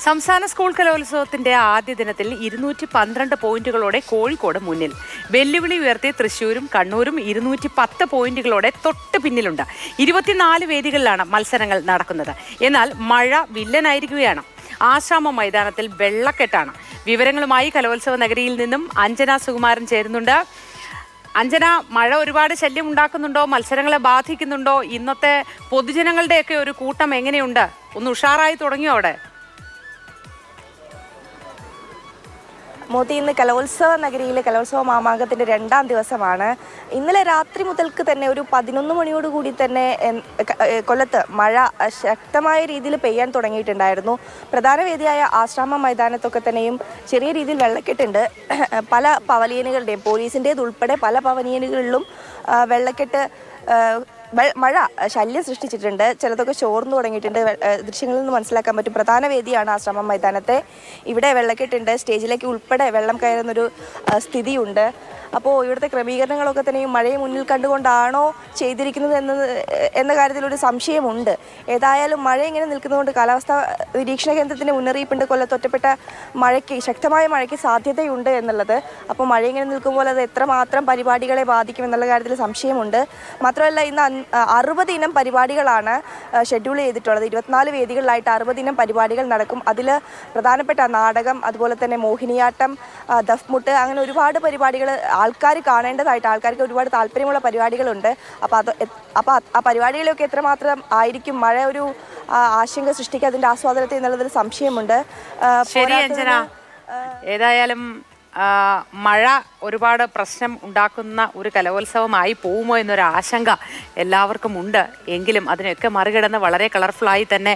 സംസ്ഥാന സ്കൂൾ കലോത്സവത്തിന്റെ ആദ്യ ദിനത്തിൽ 212 പോയിന്റുകളോടെ കോഴിക്കോട് മുന്നിൽ. വെല്ലുവിളി ഉയർത്തി തൃശൂരും കണ്ണൂരും 210 പോയിന്റുകളോടെ തൊട്ട് പിന്നിലുണ്ട്. 24 വേദികളിലാണ് മത്സരങ്ങൾ നടക്കുന്നത്. എന്നാൽ മഴ വില്ലനായിരിക്കുകയാണ്. ആശ്രാമം മൈതാനത്തിൽ വെള്ളക്കെട്ടാണ്. വിവരങ്ങളുമായി കലോത്സവ നഗരിയിൽ നിന്നും അഞ്ജന സുകുമാരൻ ചേരുന്നുണ്ട്. അഞ്ജന, മഴ ഒരുപാട് ശല്യം ഉണ്ടാക്കുന്നുണ്ടോ? മത്സരങ്ങളെ ബാധിക്കുന്നുണ്ടോ? ഇന്നത്തെ പൊതുജനങ്ങളുടെയൊക്കെ ഒരു കൂട്ടം എങ്ങനെയുണ്ട്? ഒന്ന് ഉഷാറായി തുടങ്ങിയോ അവിടെ? മോദി, ഇന്ന് കലോത്സവ നഗരിയിലെ കലോത്സവ മാമാങ്കത്തിൻ്റെ 2ാം ദിവസമാണ്. ഇന്നലെ രാത്രി മുതൽക്ക് തന്നെ ഒരു 11 മണിയോടുകൂടി തന്നെ കൊല്ലത്ത് മഴ ശക്തമായ രീതിയിൽ പെയ്യാൻ തുടങ്ങിയിട്ടുണ്ടായിരുന്നു. പ്രധാന വേദിയായ ആശ്രാമം മൈതാനത്തൊക്കെ തന്നെയും ചെറിയ രീതിയിൽ വെള്ളക്കെട്ടുണ്ട്. പല പവലിയനുകളുടെയും പോലീസിൻ്റേതുൾപ്പെടെ പല പവലിയനുകളിലും വെള്ളക്കെട്ട് മഴ ശല്യം സൃഷ്ടിച്ചിട്ടുണ്ട്. ചിലതൊക്കെ ചോർന്നു തുടങ്ങിയിട്ടുണ്ട്. ദൃശ്യങ്ങളിൽ നിന്ന് മനസ്സിലാക്കാൻ പറ്റും. പ്രധാന വേദിയാണ് ആശ്രമം മൈതാനത്തെ. ഇവിടെ വെള്ളക്കെട്ടുണ്ട്. സ്റ്റേജിലേക്ക് ഉൾപ്പെടെ വെള്ളം കയറുന്നൊരു സ്ഥിതിയുണ്ട്. അപ്പോൾ ഇവിടുത്തെ ക്രമീകരണങ്ങളൊക്കെ തന്നെയും മഴയെ മുന്നിൽ കണ്ടുകൊണ്ടാണോ ചെയ്തിരിക്കുന്നത് എന്ന കാര്യത്തിലൊരു സംശയമുണ്ട്. ഏതായാലും മഴ ഇങ്ങനെ നിൽക്കുന്നതുകൊണ്ട് കാലാവസ്ഥാ നിരീക്ഷണ കേന്ദ്രത്തിൻ്റെ മുന്നറിയിപ്പുണ്ട്. കൊല്ലത്ത് ഒറ്റപ്പെട്ട ശക്തമായ മഴയ്ക്ക് സാധ്യതയുണ്ട് എന്നുള്ളത്. അപ്പോൾ മഴ ഇങ്ങനെ നിൽക്കുമ്പോൾ അത് എത്രമാത്രം പരിപാടികളെ ബാധിക്കും എന്നുള്ള കാര്യത്തിൽ സംശയമുണ്ട്. മാത്രമല്ല, ഇന്ന് 60 ഇനം പരിപാടികളാണ് ഷെഡ്യൂൾ ചെയ്തിട്ടുള്ളത്. 24 വേദികളിലായിട്ട് 60 ഇനം പരിപാടികൾ നടക്കും. അതിൽ പ്രധാനപ്പെട്ട നാടകം, അതുപോലെ തന്നെ മോഹിനിയാട്ടം, ദഫ്മുട്ട്, അങ്ങനെ ഒരുപാട് പരിപാടികൾ ആൾക്കാർ കാണേണ്ടതായിട്ട്, ആൾക്കാർക്ക് ഒരുപാട് താല്പര്യമുള്ള പരിപാടികളുണ്ട്. അപ്പോൾ ആ പരിപാടികളൊക്കെ എത്രമാത്രം ആയിരിക്കും മഴ ഒരു ആശങ്ക സൃഷ്ടിക്കുക അതിൻ്റെ ആസ്വാദനത്തിൽ എന്നുള്ളതിൽ സംശയമുണ്ട്. ഏതായാലും മഴ ഒരുപാട് പ്രശ്നം ഉണ്ടാക്കുന്ന ഒരു കലോത്സവമായി പോകുമോ എന്നൊരു ആശങ്ക എല്ലാവർക്കും ഉണ്ട്. എങ്കിലും അതിനൊക്കെ മറികടന്ന് വളരെ കളർഫുള്ളായി തന്നെ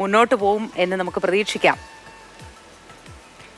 മുന്നോട്ട് പോകും എന്ന് നമുക്ക് പ്രതീക്ഷിക്കാം.